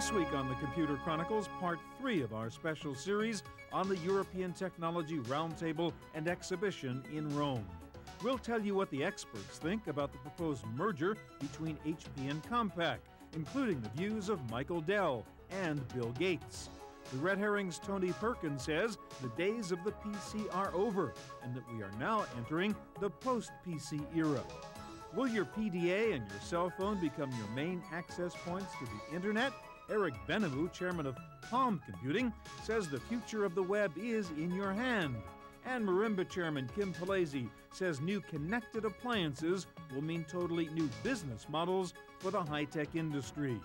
This week on the Computer Chronicles, part 3 of our special series on the European Technology Roundtable and Exhibition in Rome. We'll tell you what the experts think about the proposed merger between HP and Compaq, including the views of Michael Dell and Bill Gates. The Red Herring's Tony Perkins says the days of the PC are over and that we are now entering the post-PC era. Will your PDA and your cell phone become your main access points to the Internet? Eric Benamou, chairman of Palm Computing, says the future of the web is in your hand. And Marimba chairman Kim Palese says new connected appliances will mean totally new business models for the high-tech industry.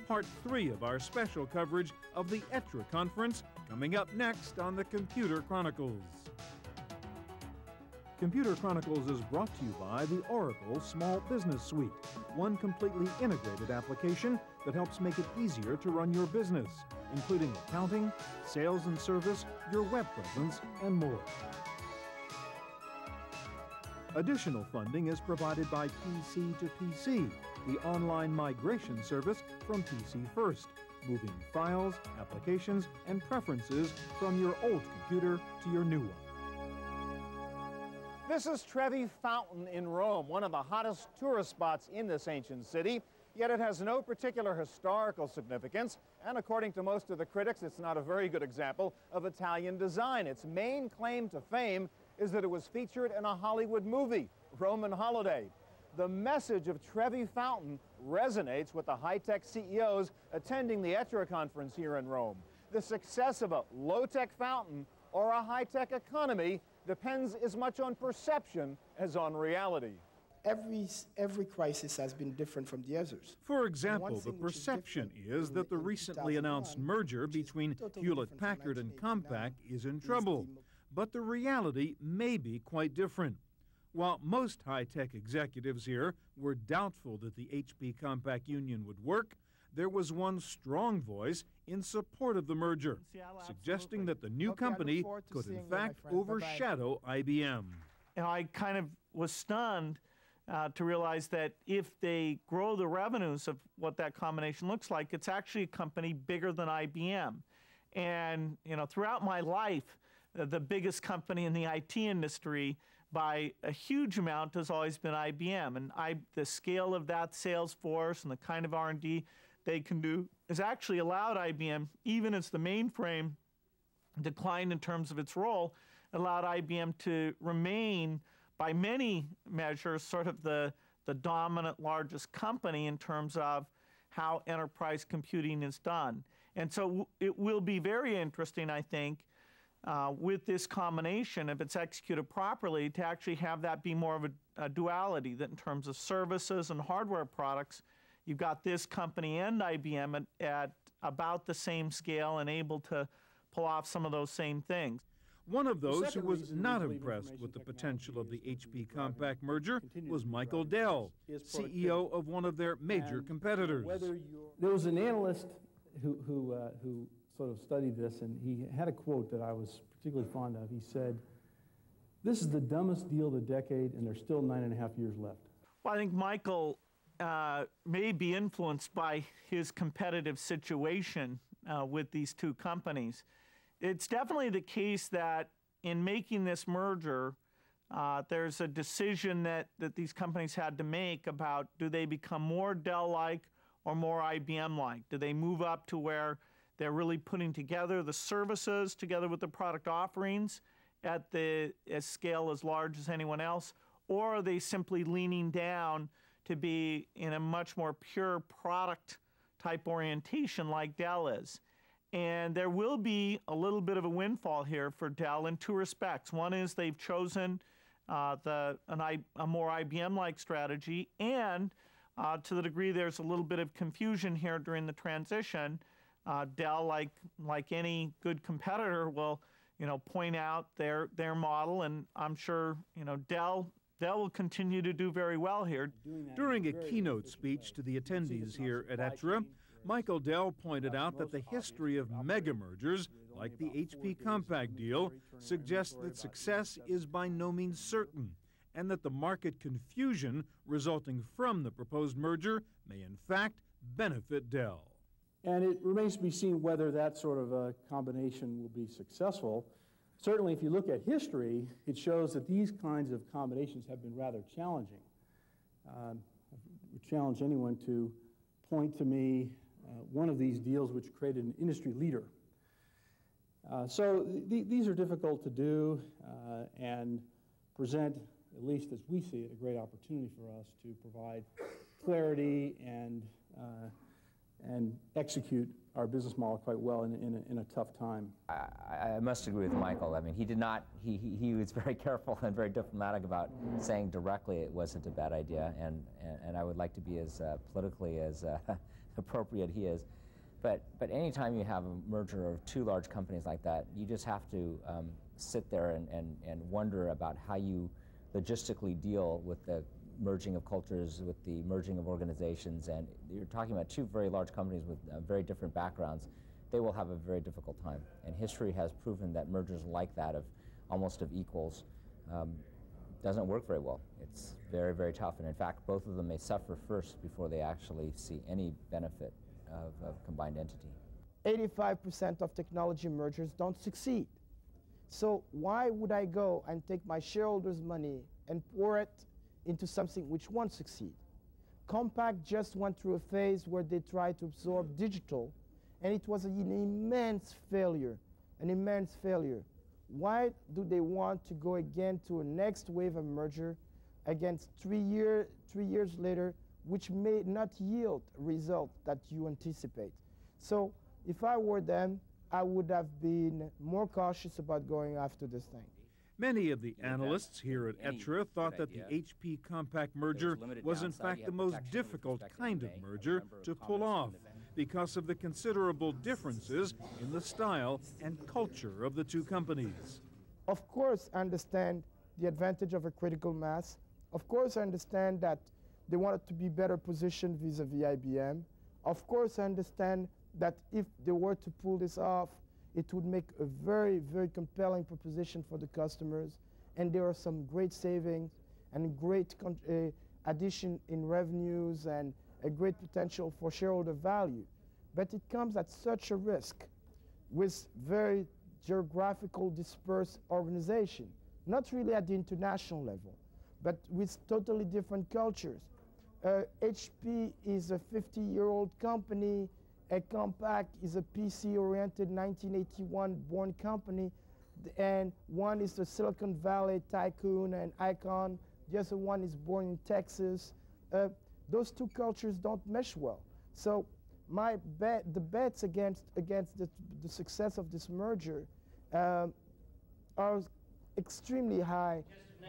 Part 3 of our special coverage of the ETRE conference coming up next on the Computer Chronicles. Computer Chronicles is brought to you by the Oracle Small Business Suite, one completely integrated application that helps make it easier to run your business, including accounting, sales and service, your web presence, and more. Additional funding is provided by PC to PC, the online migration service from PC First, moving files, applications, and preferences from your old computer to your new one. This is Trevi Fountain in Rome, one of the hottest tourist spots in this ancient city, yet it has no particular historical significance, and according to most of the critics, it's not a very good example of Italian design. Its main claim to fame is that it was featured in a Hollywood movie, Roman Holiday. The message of Trevi Fountain resonates with the high-tech CEOs attending the ETRE conference here in Rome. The success of a low-tech fountain or a high-tech economy depends as much on perception as on reality. Every crisis has been different from the others. For example, the perception is that the recently announced merger between Hewlett-Packard and Compaq is in trouble, but the reality may be quite different. While most high-tech executives here were doubtful that the HP-Compaq union would work, there was one strong voice in support of the merger, suggesting that the new company could in fact overshadow IBM. I kind of was stunned to realize that if they grow the revenues of what that combination looks like, it's actually a company bigger than IBM. And throughout my life, the biggest company in the IT industry by a huge amount has always been IBM. And the scale of that sales force and the kind of R&D they can do has actually allowed IBM, even as the mainframe declined in terms of its role, allowed IBM to remain, by many measures, sort of the dominant largest company in terms of how enterprise computing is done. And so it will be very interesting, I think, with this combination, if it's executed properly, to actually have that be more of a duality, that in terms of services and hardware products, you've got this company and IBM at about the same scale and able to pull off some of those same things. One of those who was not impressed with the potential of the HP-Compaq merger was Michael Dell, CEO of one of their major competitors. There was an analyst who sort of studied this, and he had a quote that I was particularly fond of. He said, "This is the dumbest deal of the decade, and there's still 9.5 years left." Well, I think Michael may be influenced by his competitive situation with these two companies. It's definitely the case that in making this merger, there's a decision that these companies had to make about, do they become more Dell-like or more IBM-like? Do they move up to where they're really putting together the services together with the product offerings at a scale as large as anyone else? Or are they simply leaning down to be in a much more pure product type orientation like Dell is? And there will be a little bit of a windfall here for Dell in two respects. One is they've chosen a more IBM-like strategy, and to the degree there's a little bit of confusion here during the transition, Dell, like any good competitor, will point out their model, and I'm sure Dell will continue to do very well here. During a keynote speech to the attendees here at ETRE, Michael Dell pointed out that the history of mega mergers, like the HP-Compaq deal, suggests that success is by no means certain, and that the market confusion resulting from the proposed merger may in fact benefit Dell. And it remains to be seen whether that sort of a combination will be successful. Certainly, if you look at history, it shows that these kinds of combinations have been rather challenging. I would challenge anyone to point to me one of these deals which created an industry leader. So these are difficult to do and present, at least as we see it, a great opportunity for us to provide clarity and execute our business model quite well in a tough time. I must agree with Michael. I mean, he was very careful and very diplomatic about saying directly it wasn't a bad idea, and I would like to be as politically as appropriate he is. But anytime you have a merger of two large companies like that, you just have to sit there and wonder about how you logistically deal with the merging of cultures, with the merging of organizations, and you're talking about two very large companies with very different backgrounds. They will have a very difficult time, and history has proven that mergers like that, of almost of equals, doesn't work very well. It's very, very tough, and in fact, both of them may suffer first before they actually see any benefit of combined entity. 85% of technology mergers don't succeed. So why would I go and take my shareholders' money and pour it into something which won't succeed? Compaq just went through a phase where they tried to absorb digital, and it was an immense failure, Why do they want to go again to a next wave of merger against 3 years later, which may not yield a result that you anticipate? So if I were them, I would have been more cautious about going after this thing. Many of the analysts here at ETRE thought that the HP Compaq merger was in fact the most difficult kind of merger to pull off because of the considerable differences in the style and culture of the two companies. Of course, I understand the advantage of a critical mass. Of course, I understand that they wanted to be better positioned vis-a-vis IBM. Of course, I understand that if they were to pull this off, it would make a very, very compelling proposition for the customers, and there are some great savings and great addition in revenues and a great potential for shareholder value. But it comes at such a risk with very geographical dispersed organization, not really at the international level, but with totally different cultures. HP is a 50-year-old company. Compaq is a PC-oriented 1981-born company, and one is the Silicon Valley tycoon and icon. The other one is born in Texas. Those two cultures don't mesh well. So the bets against the success of this merger are extremely high.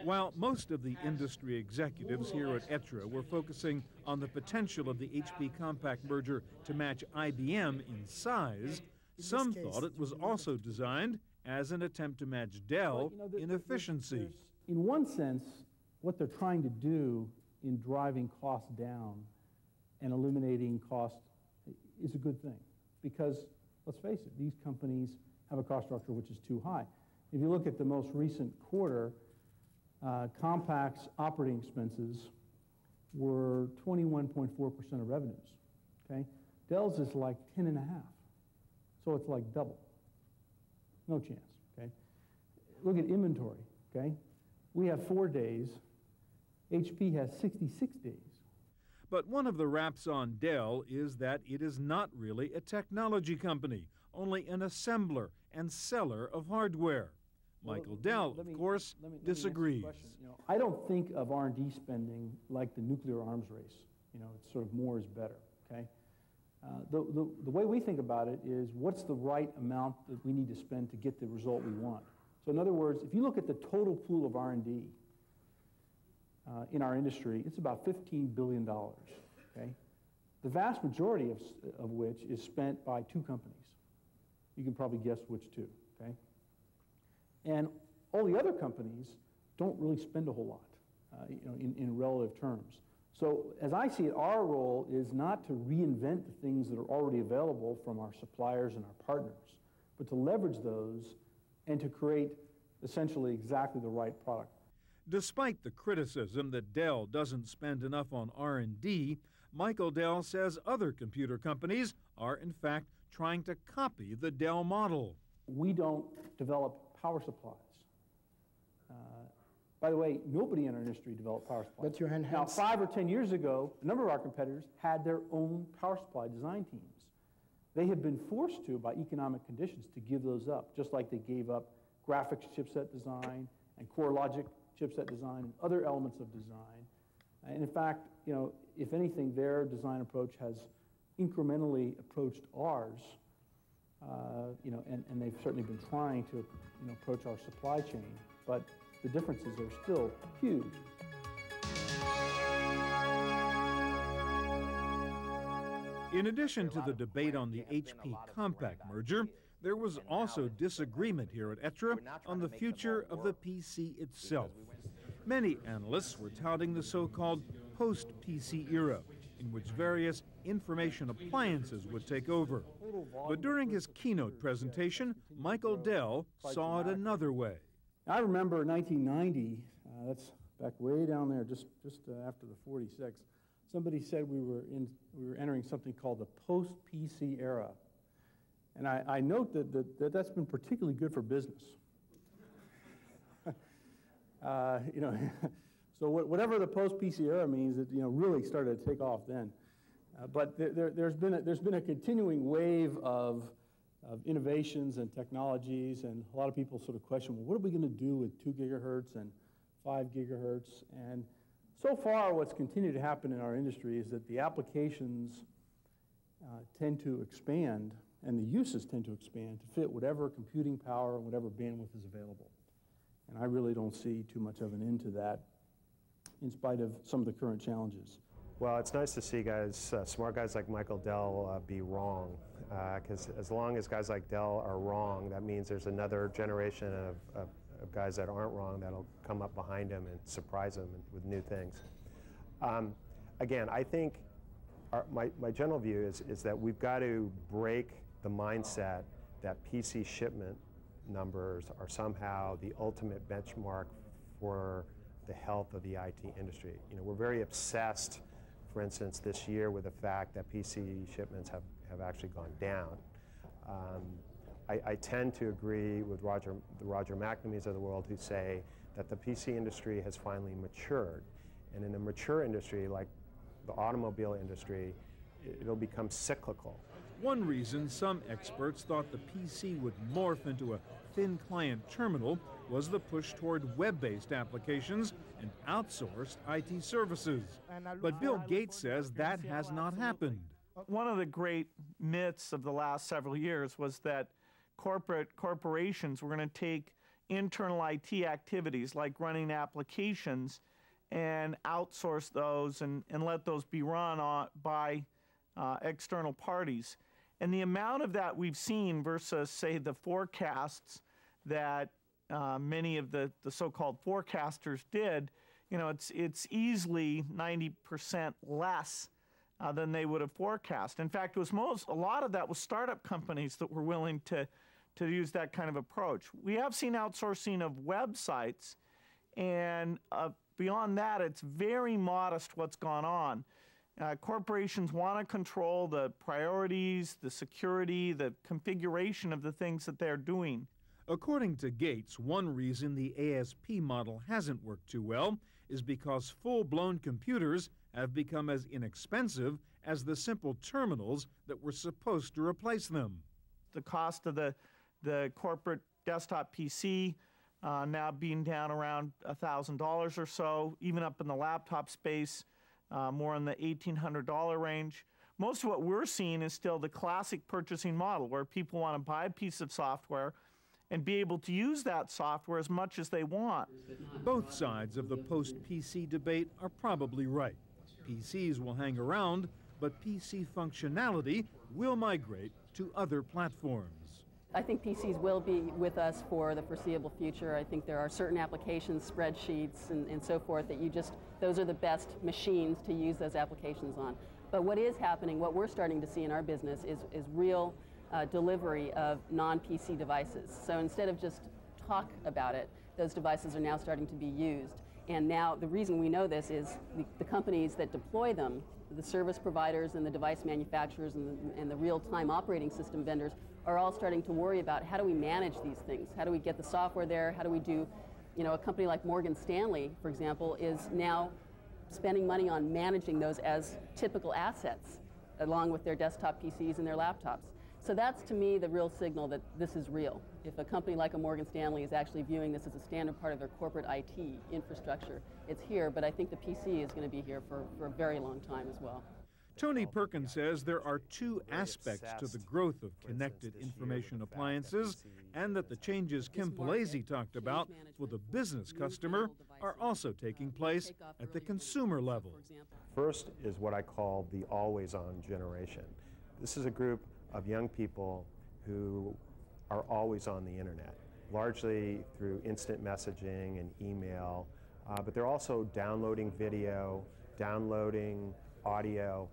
While most of the industry executives here at ETRE were focusing on the potential of the HP Compaq merger to match IBM in size, some thought it was also designed as an attempt to match Dell in efficiency. In one sense, what they're trying to do in driving costs down and eliminating cost is a good thing, because let's face it, these companies have a cost structure which is too high. If you look at the most recent quarter, Compaq's operating expenses were 21.4% of revenues, okay? Dell's is like 10.5, so it's like double. No chance, okay? Look at inventory, okay? We have 4 days. HP has 66 days. But one of the raps on Dell is that it is not really a technology company, only an assembler and seller of hardware. Michael Dell, of course, disagrees. I don't think of R&D spending like the nuclear arms race. It's sort of more is better, okay? The way we think about it is what's the right amount that we need to spend to get the result we want. So in other words, if you look at the total pool of R&D in our industry, it's about $15 billion, okay? The vast majority of which is spent by two companies. You can probably guess which two, okay? And all the other companies don't really spend a whole lot, in relative terms. So as I see it, our role is not to reinvent the things that are already available from our suppliers and our partners, but to leverage those and to create essentially exactly the right product. Despite the criticism that Dell doesn't spend enough on R&D, Michael Dell says other computer companies are, in fact, trying to copy the Dell model. We don't develop power supplies. By the way, nobody in our industry developed power supplies. But you enhance. Now, 5 or 10 years ago, a number of our competitors had their own power supply design teams. They had been forced to, by economic conditions, to give those up, just like they gave up graphics chipset design and core logic chipset design and other elements of design. And in fact, you know, if anything, their design approach has incrementally approached ours, you know, and they've certainly been trying to, you know, approach our supply chain, but the differences are still huge. In addition to the debate on the HP Compaq merger, there was also disagreement here at ETRE on the future of the PC itself. Many analysts were touting the so-called post-PC era, in which various information appliances would take over. But during his keynote presentation, Michael Dell saw it another way. I remember 1990, that's back way down there, just after the 46, somebody said we were entering something called the post-PC era. And I note that's been particularly good for business. You know, so whatever the post-PC era means, it, you know, really started to take off then. But there's been a continuing wave of innovations and technologies, and a lot of people sort of question, well, what are we going to do with 2 gigahertz and 5 gigahertz? And so far, what's continued to happen in our industry is that the applications tend to expand, and the uses tend to expand to fit whatever computing power and whatever bandwidth is available. And I really don't see too much of an end to that, in spite of some of the current challenges. Well, it's nice to see guys, smart guys like Michael Dell be wrong, because as long as guys like Dell are wrong, that means there's another generation of guys that aren't wrong that'll come up behind him and surprise him with new things. Again, I think my general view is that we've got to break the mindset that PC shipment numbers are somehow the ultimate benchmark for the health of the IT industry. You know, we're very obsessed, for instance, this year with the fact that PC shipments have actually gone down. I tend to agree with the Roger McNamees of the world who say that the PC industry has finally matured. And in a mature industry like the automobile industry, it'll become cyclical. One reason some experts thought the PC would morph into a thin client terminal was the push toward web-based applications and outsourced IT services. But Bill Gates says that has not happened. One of the great myths of the last several years was that corporations were going to take internal IT activities like running applications and outsource those and let those be run by external parties. And the amount of that we've seen versus, say, the forecasts that many of the so-called forecasters did, you know, it's easily 90% less than they would have forecast. In fact, it was a lot of that was startup companies that were willing to use that kind of approach. We have seen outsourcing of websites, and beyond that, it's very modest what's gone on. Corporations want to control the priorities, the security, the configuration of the things that they're doing. According to Gates, one reason the ASP model hasn't worked too well is because full-blown computers have become as inexpensive as the simple terminals that were supposed to replace them. The cost of the corporate desktop PC now being down around $1,000 or so, even up in the laptop space, more in the $1,800 range. Most of what we're seeing is still the classic purchasing model, where people want to buy a piece of software and be able to use that software as much as they want. Both sides of the post-PC debate are probably right. PCs will hang around, but PC functionality will migrate to other platforms. I think PCs will be with us for the foreseeable future. I think there are certain applications, spreadsheets and so forth, that those are the best machines to use those applications on. But what is happening, what we're starting to see in our business is real delivery of non-PC devices. So instead of just talk about it, those devices are now starting to be used. And now the reason we know this is the companies that deploy them, the service providers and the device manufacturers and the real-time operating system vendors are all starting to worry about how do we manage these things? How do we get the software there? How do we do, you know, a company like Morgan Stanley, for example, is now spending money on managing those as typical assets along with their desktop PCs and their laptops. So that's, to me, the real signal that this is real. If a company like a Morgan Stanley is actually viewing this as a standard part of their corporate IT infrastructure, it's here, but I think the PC is going to be here for a very long time as well. Tony Perkins says there are two aspects to the growth of connected information appliances, and that the changes Kim Palese talked about for the business customer are also taking place at the consumer level. First is what I call the always-on generation. This is a group of young people who are always on the internet, largely through instant messaging and email, but they're also downloading video, downloading audio.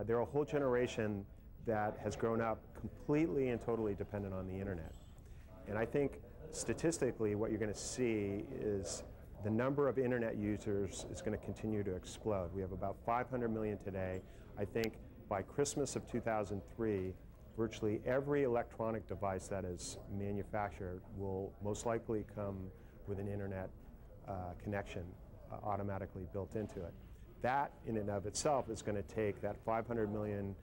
They're a whole generation that has grown up completely and totally dependent on the internet. And I think statistically what you're going to see is the number of internet users is going to continue to explode. We have about 500 million today. I think by Christmas of 2003, virtually every electronic device that is manufactured will most likely come with an internet connection automatically built into it. That in and of itself is going to take that 500 million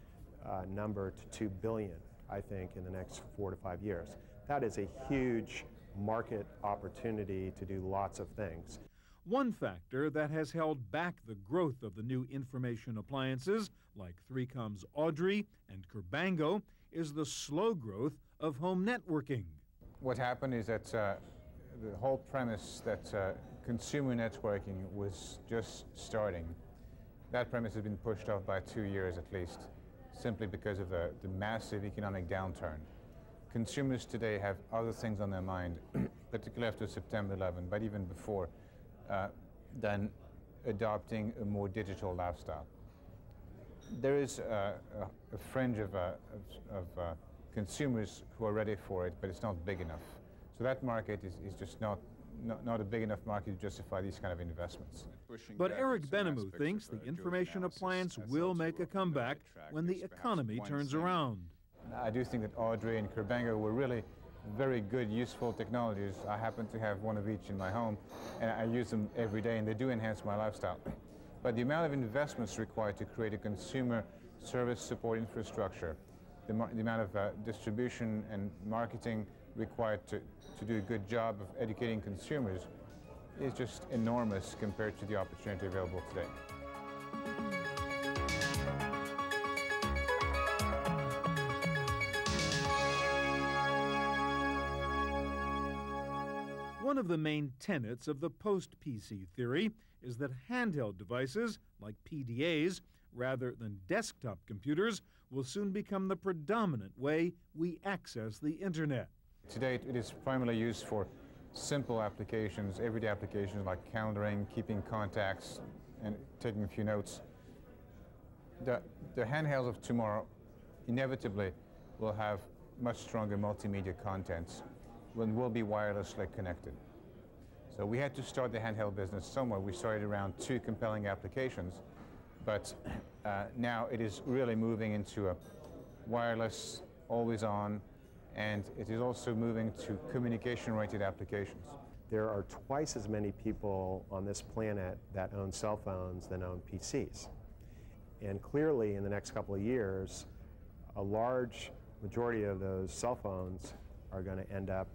number to 2 billion, I think, in the next 4 to 5 years. That is a huge market opportunity to do lots of things. One factor that has held back the growth of the new information appliances, like 3Com's ETRE and Curbango, is the slow growth of home networking. What happened is that the whole premise that consumer networking was just starting, that premise has been pushed off by 2 years at least, simply because of the massive economic downturn. Consumers today have other things on their mind, particularly after September 11, but even before, than adopting a more digital lifestyle. There is a fringe of consumers who are ready for it, but it's not big enough. So that market is just not a big enough market to justify these kind of investments. But Eric Benamou thinks the information appliance will make a comeback when the economy turns around. I do think that ETRE and Curbango were really very good, useful technologies. I happen to have one of each in my home, and I use them every day, and they do enhance my lifestyle. But the amount of investments required to create a consumer service support infrastructure, the amount of distribution and marketing required to do a good job of educating consumers is just enormous compared to the opportunity available today. One of the main tenets of the post-PC theory is that handheld devices, like PDAs, rather than desktop computers, will soon become the predominant way we access the internet. Today, it is primarily used for simple applications, everyday applications like calendaring, keeping contacts, and taking a few notes. The handhelds of tomorrow inevitably will have much stronger multimedia contents and will be wirelessly connected. So we had to start the handheld business somewhere. We started around 2 compelling applications, but now it is really moving into a wireless, always on, and it is also moving to communication-oriented applications. There are twice as many people on this planet that own cell phones than own PCs. And clearly, in the next couple of years, a large majority of those cell phones are going to end up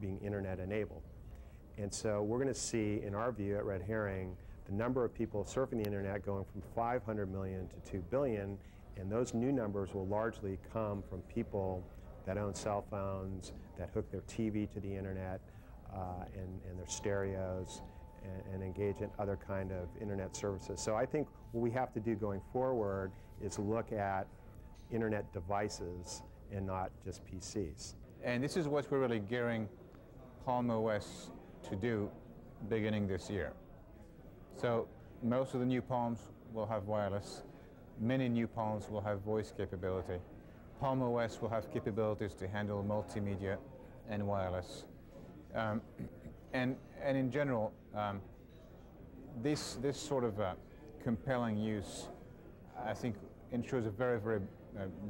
being internet-enabled. And so we're going to see, in our view at Red Herring, the number of people surfing the internet going from 500 million to 2 billion, and those new numbers will largely come from people that own cell phones, that hook their TV to the internet and their stereos, and engage in other kind of internet services. So I think what we have to do going forward is look at internet devices and not just PCs. And this is what we're really gearing Palm OS to do beginning this year. So most of the new Palms will have wireless. Many new Palms will have voice capability. Palm OS will have capabilities to handle multimedia and wireless. And in general, this sort of compelling use, I think, ensures a very, very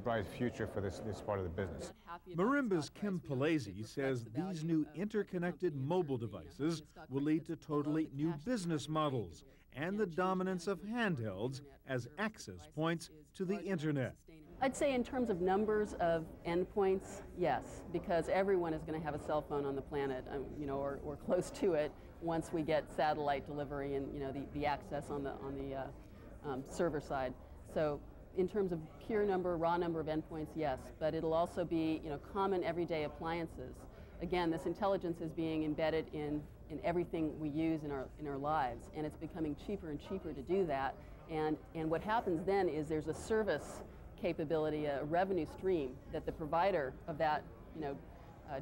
bright future for this part of the business. Marimba's Kim Palese says these new interconnected mobile devices will lead to totally new business models and the dominance of handhelds as access points to the internet. I'd say in terms of numbers of endpoints, yes, because everyone is going to have a cell phone on the planet, or close to it once we get satellite delivery and the access on the server side. So in terms of pure number, raw number of endpoints, yes, but it'll also be common everyday appliances. Again, this intelligence is being embedded in everything we use in our lives, and it's becoming cheaper and cheaper to do that. And what happens then is there's a service capability, a revenue stream that the provider of that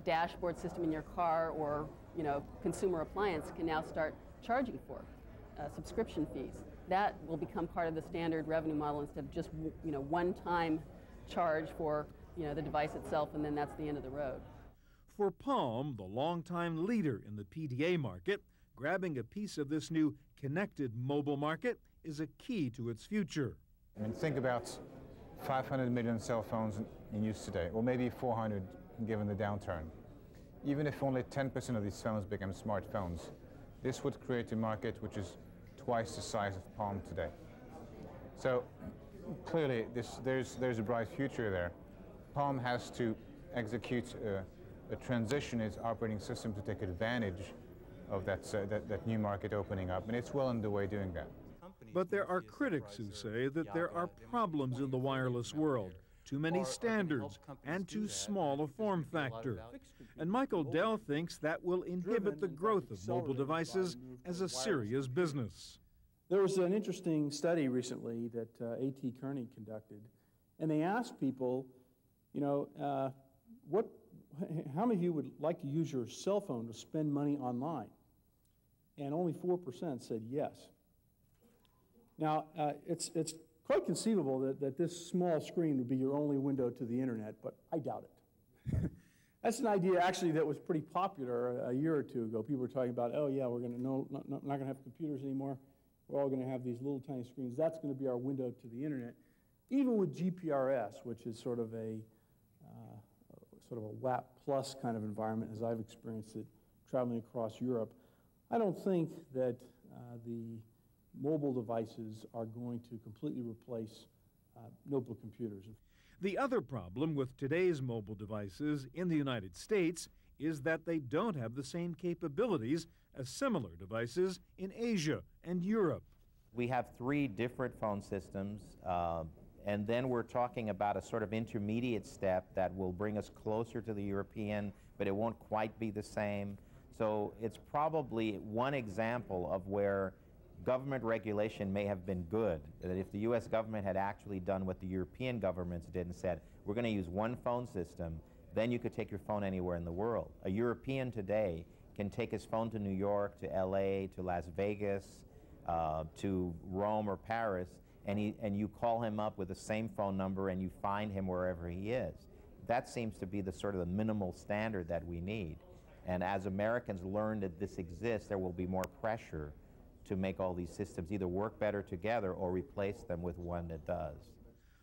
dashboard system in your car or consumer appliance can now start charging for subscription fees. That will become part of the standard revenue model instead of just one-time charge for the device itself, and then that's the end of the road. For Palm, the longtime leader in the PDA market, grabbing a piece of this new connected mobile market is a key to its future. I mean, think about 500 million cell phones in use today, or maybe 400 given the downturn. Even if only 10% of these phones become smartphones, this would create a market which is twice the size of Palm today. So clearly there's a bright future there. Palm has to execute a transition in its operating system to take advantage of that new market opening up, and it's well underway doing that. But there are critics who say that there are problems in the wireless world, too many standards and too small a form factor. And Michael Dell thinks that will inhibit the growth of mobile devices as a serious business. There was an interesting study recently that ETRE conducted, and they asked people, how many of you would like to use your cell phone to spend money online? And only 4% said yes. Now, it's quite conceivable that this small screen would be your only window to the internet, but I doubt it. That's an idea actually that was pretty popular a year or two ago. People were talking about, oh yeah, we're going to not going to have computers anymore. We're all going to have these little tiny screens. That's going to be our window to the internet. Even with GPRS, which is sort of a WAP plus kind of environment, as I've experienced it traveling across Europe, I don't think that the mobile devices are going to completely replace notebook computers. The other problem with today's mobile devices in the United States is that they don't have the same capabilities as similar devices in Asia and Europe. We have 3 different phone systems, and then we're talking about a sort of intermediate step that will bring us closer to the European, but it won't quite be the same. So it's probably one example of where government regulation may have been good, that if the U.S. government had actually done what the European governments did and said, we're going to use one phone system, then you could take your phone anywhere in the world. A European today can take his phone to New York, to L.A., to Las Vegas, to Rome or Paris, and you call him up with the same phone number and you find him wherever he is. That seems to be the sort of the minimal standard that we need. And as Americans learn that this exists, there will be more pressure to make all these systems either work better together or replace them with one that does.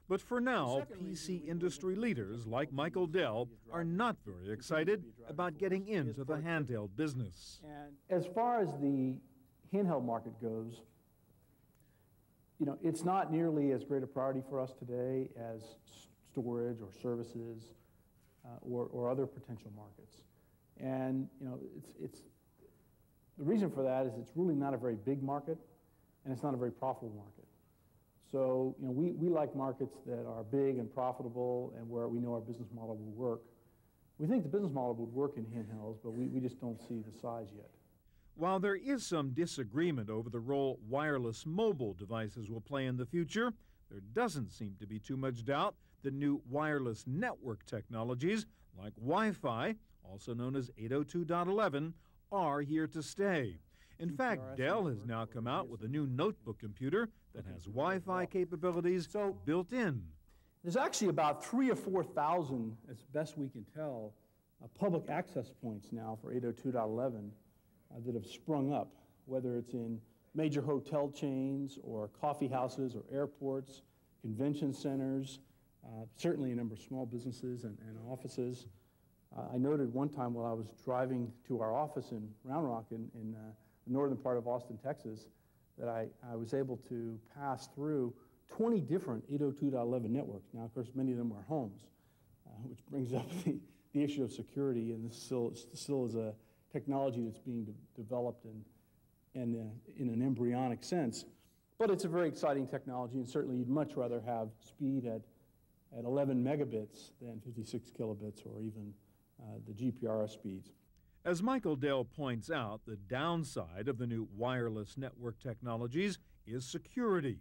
But for now, PC industry leaders like Michael Dell are not very excited about getting into the handheld business. And as far as the handheld market goes, it's not nearly as great a priority for us today as storage or services or other potential markets. And the reason for that is it's really not a very big market, and it's not a very profitable market. So we like markets that are big and profitable and where we know our business model will work. We think the business model would work in handhelds, but we just don't see the size yet. While there is some disagreement over the role wireless mobile devices will play in the future, there doesn't seem to be too much doubt that new wireless network technologies like Wi-Fi, also known as 802.11, are here to stay. In fact, Dell has now come out with a new notebook computer that has Wi-Fi capabilities built in. There's actually about 3,000 or 4,000, as best we can tell, public access points now for 802.11 that have sprung up, whether it's in major hotel chains or coffee houses or airports, convention centers, certainly a number of small businesses and offices. I noted one time while I was driving to our office in Round Rock in the northern part of Austin, Texas, that I was able to pass through 20 different 802.11 networks. Now, of course, many of them are homes, which brings up the issue of security, and this still is a technology that's being developed and in an embryonic sense. But it's a very exciting technology, and certainly you'd much rather have speed at 11 megabits than 56 kilobits or even the GPRS speeds. As Michael Dell points out, the downside of the new wireless network technologies is security.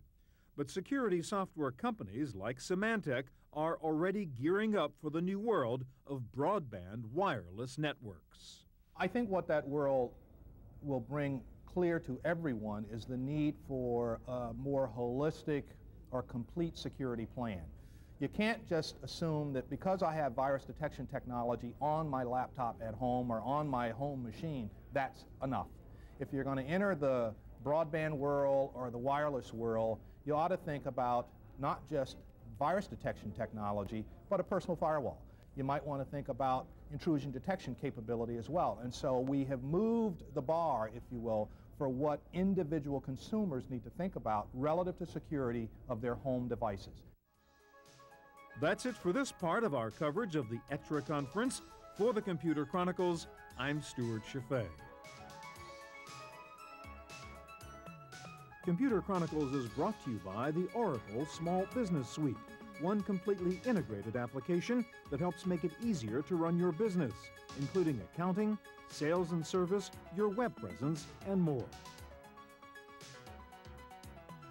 But security software companies like Symantec are already gearing up for the new world of broadband wireless networks. I think what that world will bring clear to everyone is the need for a more holistic or complete security plan. You can't just assume that because I have virus detection technology on my laptop at home or on my home machine, that's enough. If you're going to enter the broadband world or the wireless world, you ought to think about not just virus detection technology, but a personal firewall. You might want to think about intrusion detection capability as well. And so we have moved the bar, if you will, for what individual consumers need to think about relative to security of their home devices. That's it for this part of our coverage of the ETRE conference. For the Computer Chronicles, I'm Stuart Chaffee. Computer Chronicles is brought to you by the Oracle Small Business Suite, one completely integrated application that helps make it easier to run your business, including accounting, sales and service, your web presence, and more.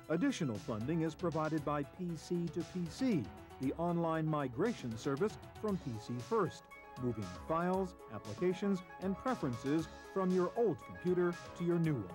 Additional funding is provided by PC to PC, the online migration service from PC First, moving files, applications, and preferences from your old computer to your new one.